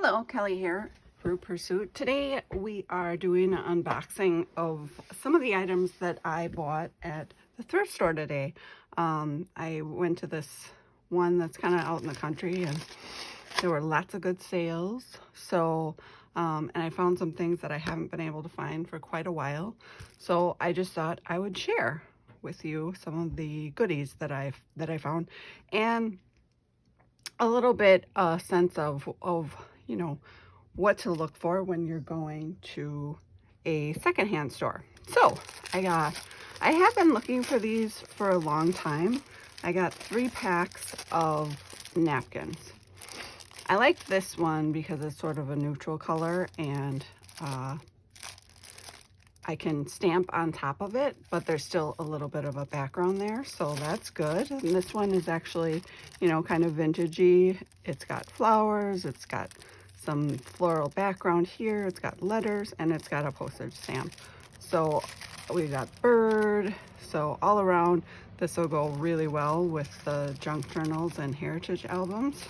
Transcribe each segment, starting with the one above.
Hello, Kelly here, Fruit Pursuit. Today we are doing an unboxing of some of the items that I bought at the thrift store today. I went to this one that's kind of out in the country and there were lots of good sales. So, and I found some things that I haven't been able to find for quite a while. So I just thought I would share with you some of the goodies that I found, and a little bit sense of you know, what to look for when you're going to a secondhand store. So I have been looking for these for a long time. I got 3 packs of napkins. I like this one because it's sort of a neutral color, and I can stamp on top of it, but there's still a little bit of a background there, so that's good. And this one is actually, you know, kind of vintagey. It's got flowers, it's got some floral background here, it's got letters, and it's got a postage stamp. So we got bird, so all around this will go really well with the junk journals and heritage albums.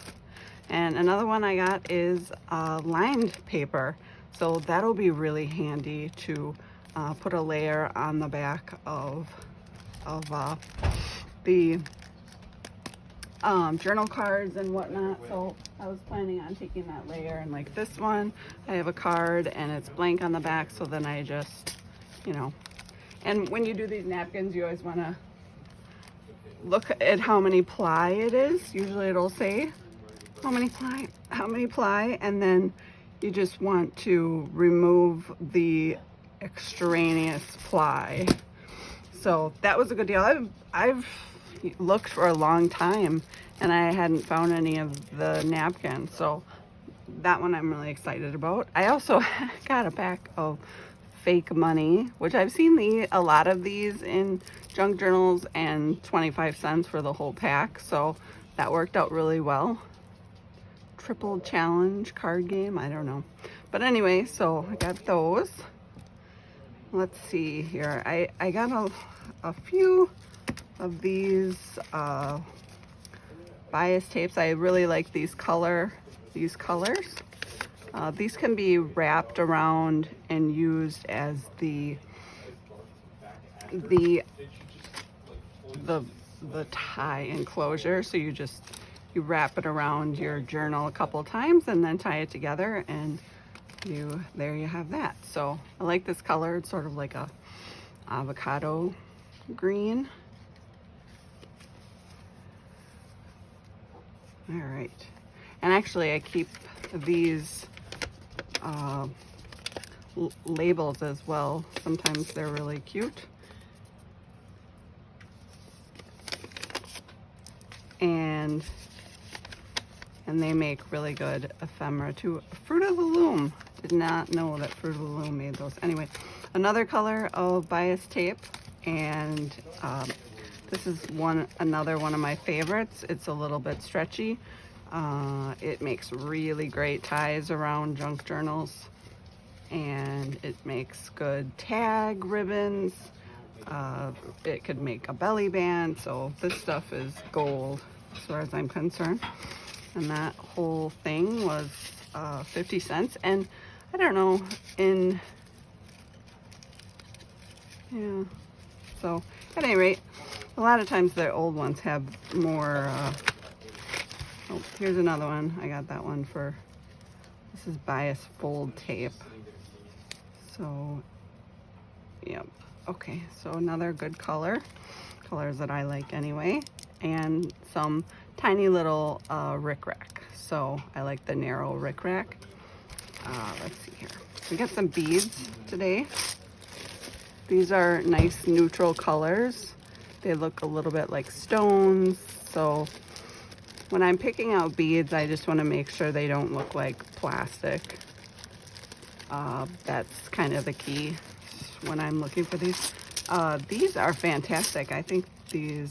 And another one I got is lined paper, so that'll be really handy to put a layer on the back of the journal cards and whatnot. So I was planning on taking that layer, and like this one, I have a card and it's blank on the back, so then I just, you know, and when you do these napkins, you always want to look at how many ply it is. Usually it'll say how many ply, and then you just want to remove the extraneous ply. So that was a good deal. I've looked for a long time and I hadn't found any of the napkins, so that one I'm really excited about. I also got a pack of fake money, which I've seen a lot of these in junk journals, and 25 cents for the whole pack, so that worked out really well. Triple challenge card game, I don't know, but anyway, so I got those. Let's see here. I got a few of these bias tapes. I really like these colors. These can be wrapped around and used as the tie enclosure. So you wrap it around your journal a couple times and then tie it together, and there you have that. So I like this color. It's sort of like a avocado green. All right, and actually I keep these labels as well. Sometimes they're really cute. And they make really good ephemera too. Fruit of the Loom. Did not know that Fruit of the Loom made those. Anyway, another color of bias tape, and this is another one of my favorites. It's a little bit stretchy. It makes really great ties around junk journals, and it makes good tag ribbons. It could make a belly band, so this stuff is gold as far as I'm concerned. And that whole thing was 50 cents. And I don't know, yeah. So at any rate, a lot of times the old ones have more, oh, here's another one. I got that one this is bias fold tape. So, yep. Okay, so another good colors that I like anyway. And some tiny little rickrack. So I like the narrow rickrack. Let's see here. We got some beads today. These are nice neutral colors. They look a little bit like stones. So when I'm picking out beads, I just want to make sure they don't look like plastic. That's kind of the key when I'm looking for these. These are fantastic. I think they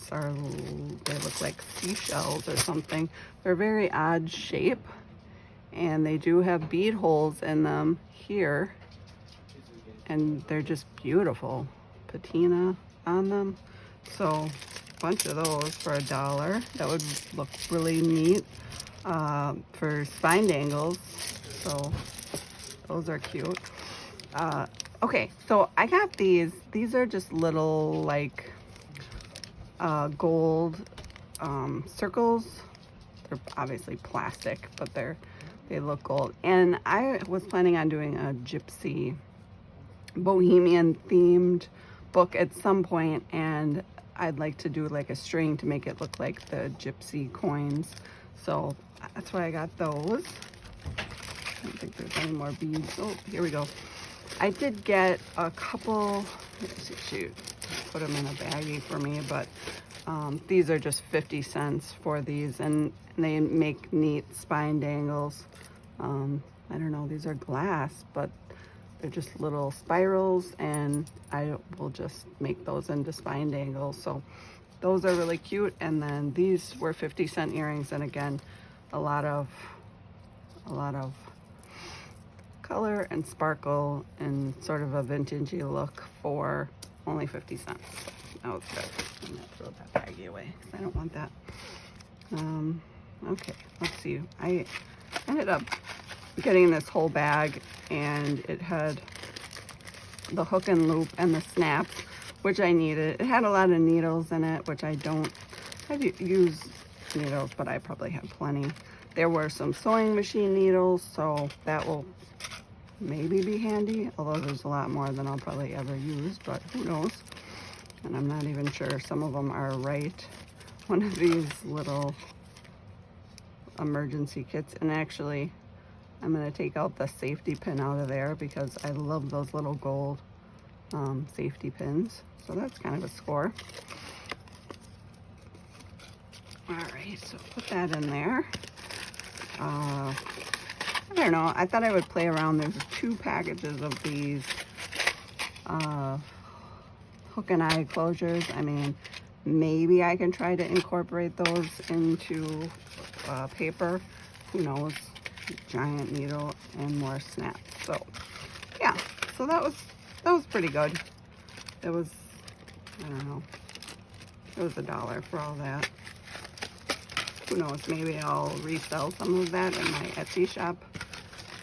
look like seashells or something. They're very odd shape, and they do have bead holes in them here, and they're just beautiful patina on them. So a bunch of those for $1. That would look really neat for spine dangles. So those are cute. Okay, so I got these. These are just little like gold circles. They're obviously plastic, but they look gold. And I was planning on doing a gypsy bohemian themed book at some point, and I'd like to do like a string to make it look like the gypsy coins. So that's why I got those. I don't think there's any more beads. Oh, here we go. I did get a couple, shoot, put them in a baggie for me, but these are just 50 cents for these, and they make neat spine dangles. I don't know, these are glass, but they're just little spirals, and I will just make those into spine dangles. So those are really cute. And then these were 50-cent earrings, and again, a lot of color and sparkle and sort of a vintagey look for only 50 cents. So that was good. I'm gonna throw that baggie away because I don't want that. Okay, let's see. I ended up getting this whole bag, and it had the hook and loop and the snaps, which I needed. It had a lot of needles in it, which I don't. I use needles, but I probably have plenty. There were some sewing machine needles, so that will maybe be handy, although there's a lot more than I'll probably ever use, but who knows. And I'm not even sure some of them are right. One of these little emergency kits, and actually I'm going to take out the safety pin out of there because I love those little gold safety pins. So that's kind of a score. All right, so put that in there. I don't know, I thought I would play around. There's 2 packages of these hook and eye closures. I mean, maybe I can try to incorporate those into paper. Who knows? Giant needle and more snaps. So yeah, so that was pretty good. It was, I don't know, it was $1 for all that. Who knows, maybe I'll resell some of that in my Etsy shop.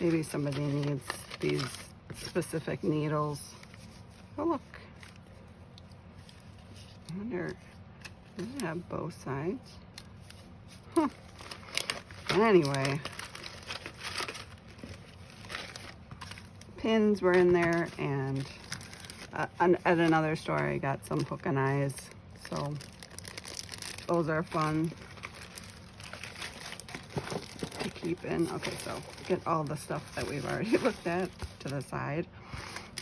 Maybe somebody needs these specific needles. Oh look, I wonder, does it have both sides? Huh. Anyway, pins were in there, and at another store I got some hook and eyes, so those are fun to keep in. Okay, so get all the stuff that we've already looked at to the side.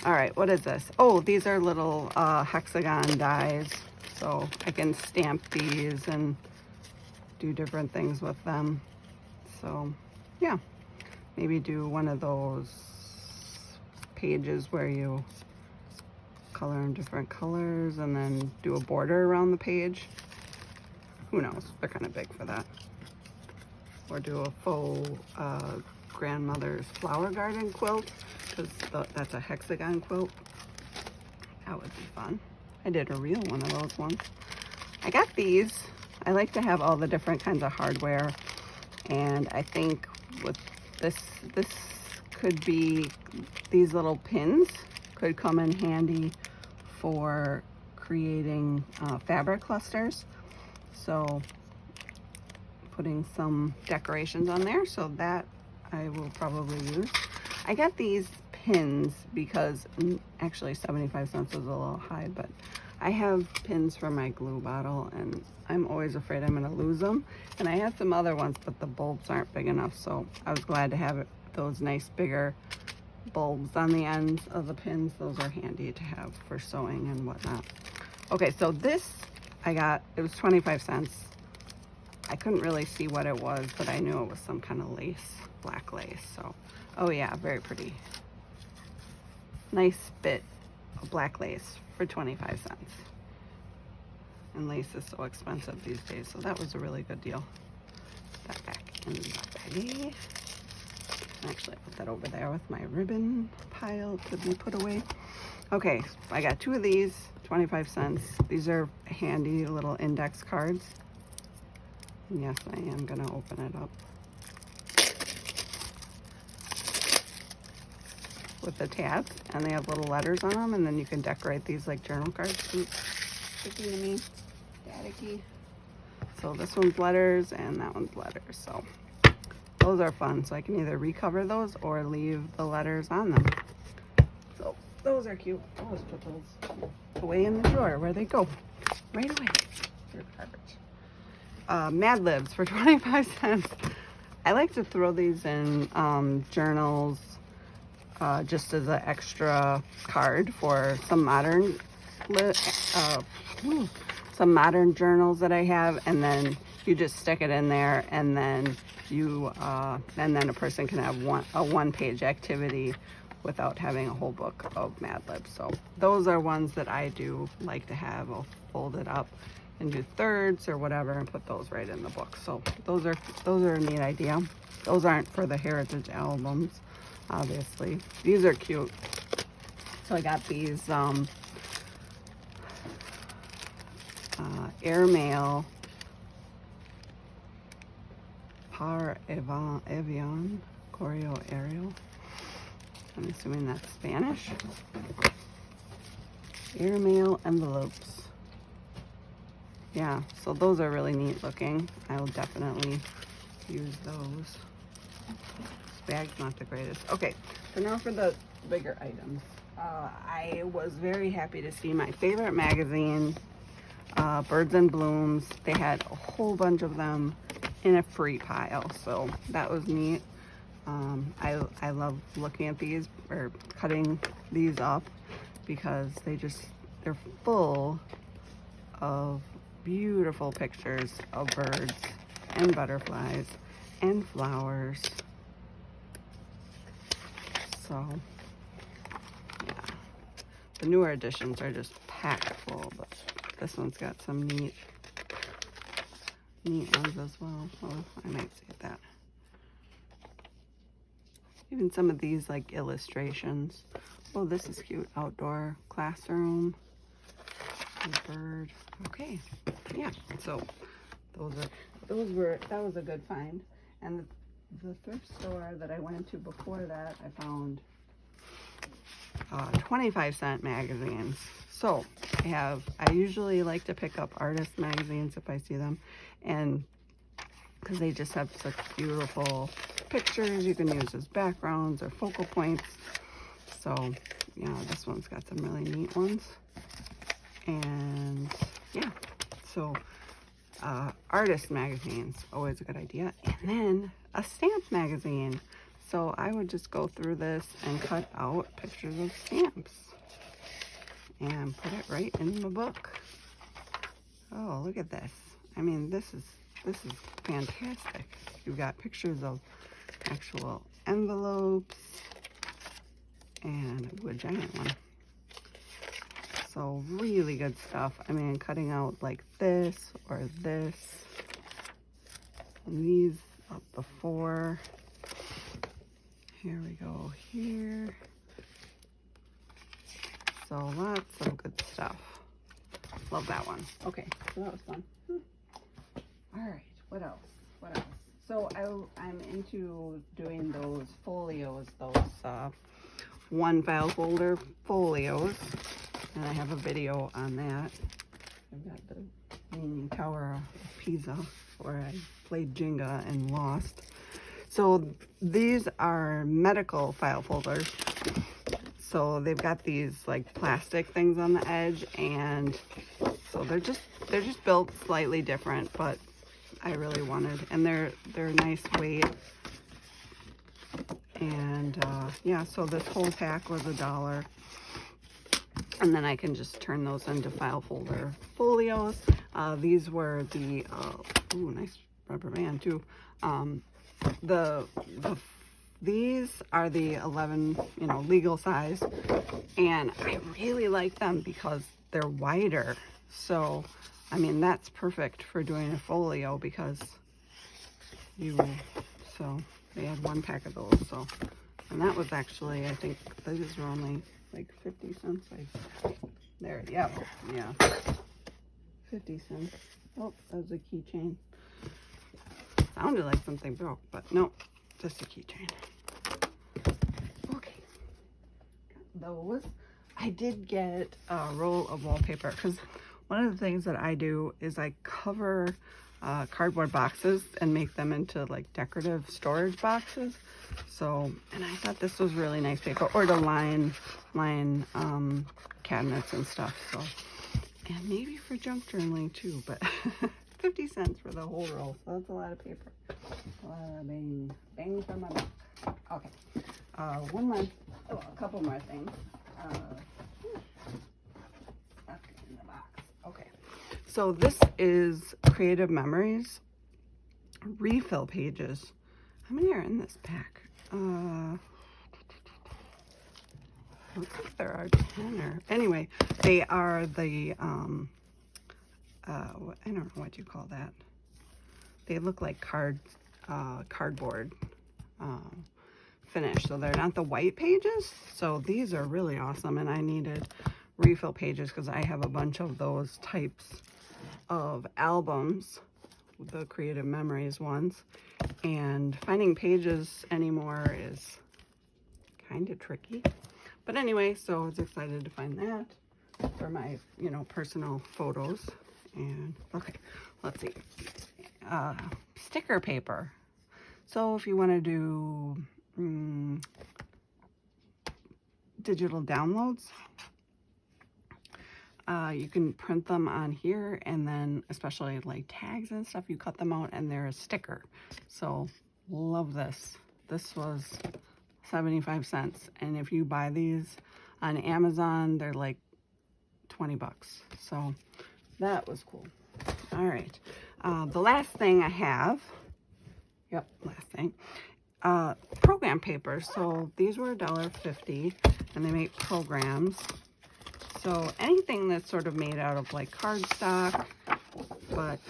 All right, what is this? Oh, these are little Hexagon dies, so I can stamp these and do different things with them. So yeah, maybe do one of those pages where you color in different colors and then do a border around the page. Who knows, they're kind of big for that. Or do a faux grandmother's flower garden quilt, because that's a hexagon quilt. That would be fun. I did a real one of those once. I got these. I like to have all the different kinds of hardware, and I think with this could be, these little pins could come in handy for creating fabric clusters. So putting some decorations on there, so that I will probably use. I got these pins because actually 75 cents was a little high, but I have pins for my glue bottle, and I'm always afraid I'm going to lose them. And I have some other ones, but the bulbs aren't big enough, so I was glad to have those nice bigger bulbs on the ends of the pins. Those are handy to have for sewing and whatnot. Okay, so this I got, it was 25 cents. I couldn't really see what it was, but I knew it was some kind of lace, black lace. So, oh yeah, very pretty. Nice bit of black lace for 25 cents. And lace is so expensive these days, so that was a really good deal. Put that back in the baggie. Actually, I put that over there with my ribbon pile to be put away. Okay, I got 2 of these, 25 cents. These are handy little index cards. And yes, I am gonna open it up. with the tabs, and they have little letters on them, and then you can decorate these like journal cards. Oops, sticky to me, staticky. So this one's letters and that one's letters. So those are fun. So I can either recover those or leave the letters on them. So those are cute. I'll just put those away in the drawer where they go right away. They're garbage. Mad Libs for 25 cents. I like to throw these in journals just as an extra card for some modern journals that I have, and then you just stick it in there, and then and then a person can have a one-page activity without having a whole book of Mad Libs. So those are ones that I do like to have. I'll fold it up and do thirds or whatever and put those right in the book. So those are a neat idea. Those aren't for the heritage albums, obviously. These are cute. So I got these airmail par avion Correo Aerial. I'm assuming that's Spanish. Airmail envelopes. Yeah, so those are really neat looking. I will definitely use those. This bag's not the greatest. Okay, so now for the bigger items. I was very happy to see my favorite magazine, Birds and Blooms. They had a whole bunch of them in a free pile, so that was neat. I love looking at these or cutting these up because they're full of beautiful pictures of birds and butterflies and flowers. So yeah, the newer editions are just packed full, but this one's got some neat ones as well. Oh, I might say that. Even some of these like illustrations. Oh, this is cute. Outdoor classroom. A bird. Okay. Yeah. So that was a good find. And the thrift store that I went to before that, I found 25-cent magazines. So I usually like to pick up artist magazines if I see them, and because they just have such beautiful pictures you can use as backgrounds or focal points. So yeah, this one's got some really neat ones. And yeah, so artist magazines, always a good idea. And then a stamp magazine. So I would just go through this and cut out pictures of stamps and put it right in the book. Oh, look at this. I mean, this is fantastic. You've got pictures of actual envelopes and a giant one. So really good stuff. I mean, cutting out like this or this. And these up before. Here we go here. So lots of good stuff. Love that one. Okay, so that was fun. All right, what else? What else? So I'm into doing those folios, those one file folder folios. And I have a video on that. I've got the Leaning Tower of Pisa where I played Jenga and lost. So these are medical file folders. So they've got these like plastic things on the edge, and so they're just built slightly different, but I really wanted, and they're nice weight. And yeah, so this whole pack was $1. And then I can just turn those into file folder folios. These were the, ooh, nice rubber band too. These are the 11, legal size. And I really like them because they're wider. So, I mean, that's perfect for doing a folio because so they had one pack of those. So, and that was actually, I think these were only like 50 cents. There, yeah, 50 cents. Oh, that was a keychain. Sounded like something broke, but no, just a keychain. Okay, those. I did get a roll of wallpaper because one of the things that I do is I cover cardboard boxes and make them into like decorative storage boxes. So, and I thought this was really nice paper, or to line cabinets and stuff. So, and maybe for junk journaling too, but 50 cents for the whole roll. So that's a lot of paper. A lot of bang for my buck. Okay. A couple more things. Stuck in the box. Okay. So this is Creative Memories refill pages. How many are in this pack? Looks like there are 10 or anyway, they are the I don't know what you call that. They look like cardboard finish, so they're not the white pages. So these are really awesome, and I needed refill pages because I have a bunch of those types of albums, the Creative Memories ones, and finding pages anymore is kind of tricky. But anyway, so I was excited to find that for my, personal photos. And okay, let's see. Sticker paper. So if you want to do digital downloads, you can print them on here, and then especially like tags and stuff, you cut them out and they're a sticker. So love this. This was 75 cents, and if you buy these on Amazon, they're like 20 bucks. So that was cool. All right, the last thing I have, last thing, program paper. So these were $1.50, and they make programs. So anything that's sort of made out of like cardstock, but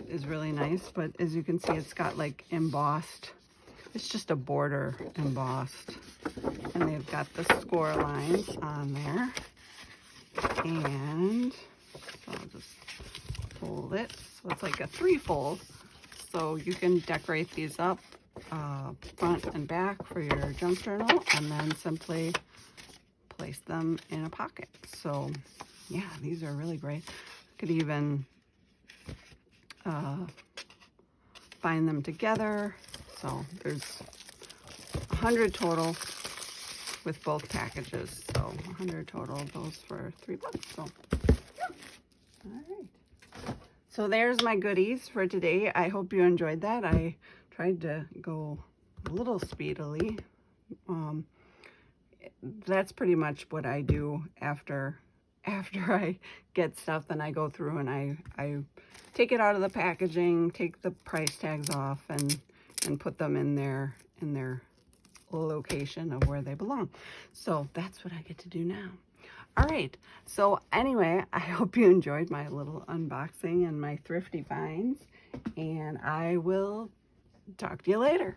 is really nice. But as you can see, it's got like embossed. It's just a border embossed, and they've got the score lines on there. And so I'll just fold it. So it's like a 3-fold. So you can decorate these up front and back for your junk journal, and then simply place them in a pocket. So yeah, these are really great. Could even bind them together. So there's 100 total with both packages. So 100 total, those for $3. So yeah. All right. So there's my goodies for today. I hope you enjoyed that. I tried to go a little speedily. That's pretty much what I do after I get stuff. Then I go through and I take it out of the packaging, take the price tags off, and put them in their location of where they belong. So that's what I get to do now. All right. So anyway, I hope you enjoyed my little unboxing and my thrifty finds, and I will talk to you later.